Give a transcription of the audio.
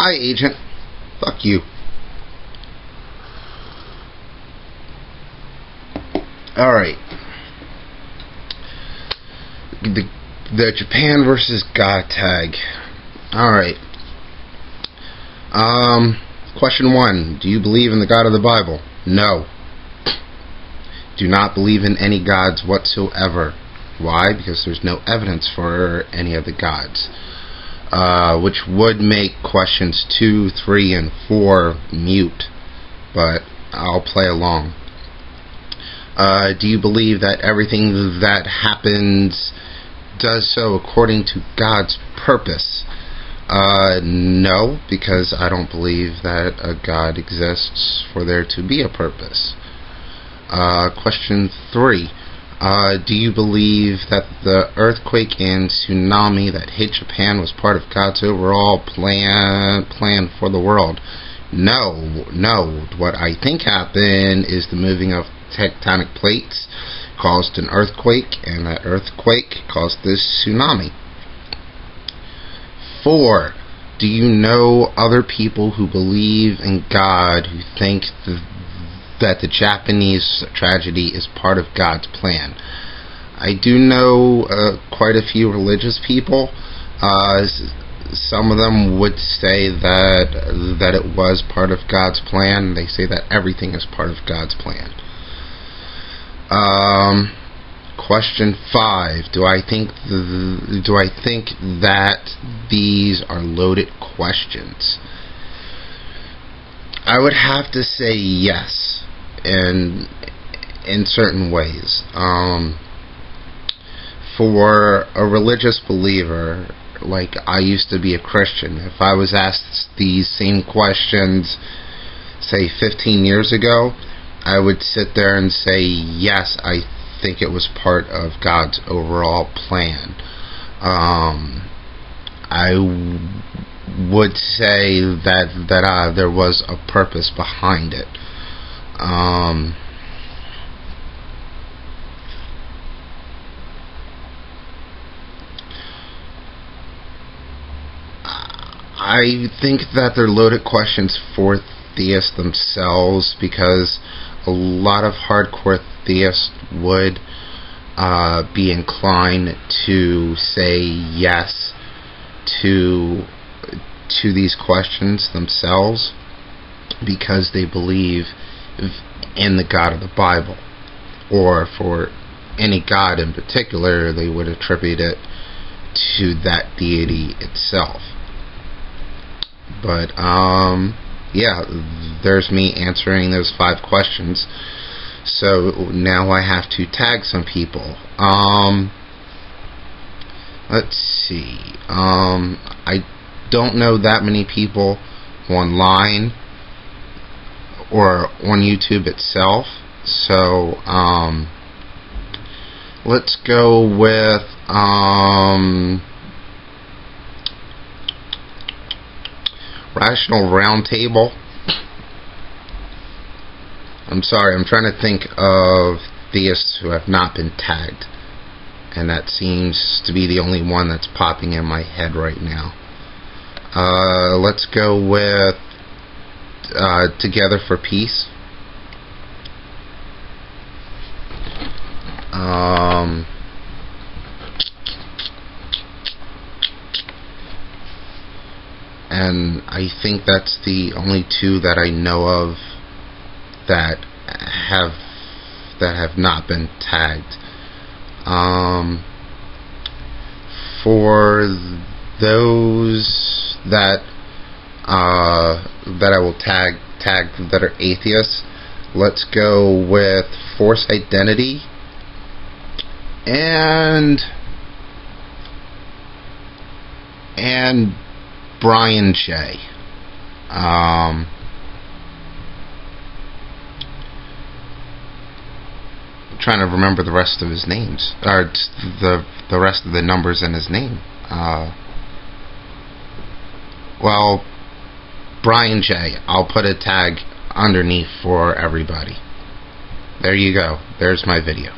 Hi, Agent. Fuck you. Alright. The Japan versus God tag. Alright. Question 1. Do you believe in the God of the Bible? No. Do not believe in any gods whatsoever. Why? Because there's no evidence for any of the gods. Which would make questions 2, 3, and 4 mute. But I'll play along. Do you believe that everything that happens does so according to God's purpose? No, because I don't believe that a God exists for there to be a purpose. Question 3. Do you believe that the earthquake and tsunami that hit Japan was part of God's overall plan for the world? No. What I think happened is the moving of tectonic plates caused an earthquake, and that earthquake caused this tsunami. 4. Do you know other people who believe in God who think that the Japanese tragedy is part of God's plan? I do know quite a few religious people. Some of them would say that it was part of God's plan. They say that everything is part of God's plan. Question 5. Do I think that these are loaded questions? I would have to say yes, in certain ways. For a religious believer, like I used to be a Christian, if I was asked these same questions, say 15 years ago, I would sit there and say, yes, I think it was part of God's overall plan. I would say that there was a purpose behind it. I think that they're loaded questions for theists themselves, because a lot of hardcore theists would be inclined to say yes to these questions themselves, because they believe in the God of the Bible, or for any God in particular, they would attribute it to that deity itself. But yeah, there's me answering those 5 questions. So now I have to tag some people. Let's see. I don't know that many people online or on YouTube itself. So let's go with Rational Roundtable. I'm sorry, I'm trying to think of theists who have not been tagged, and that seems to be the only one that's popping in my head right now. Let's go with Together for Peace. And I think that's the only 2 that I know of that have not been tagged. For those that I will tag that are atheists, let's go with Force Identity and Brian J. I'm trying to remember the rest of his names, or the rest of the numbers in his name. Well, Brian J. I'll put a tag underneath for everybody. There you go. There's my video.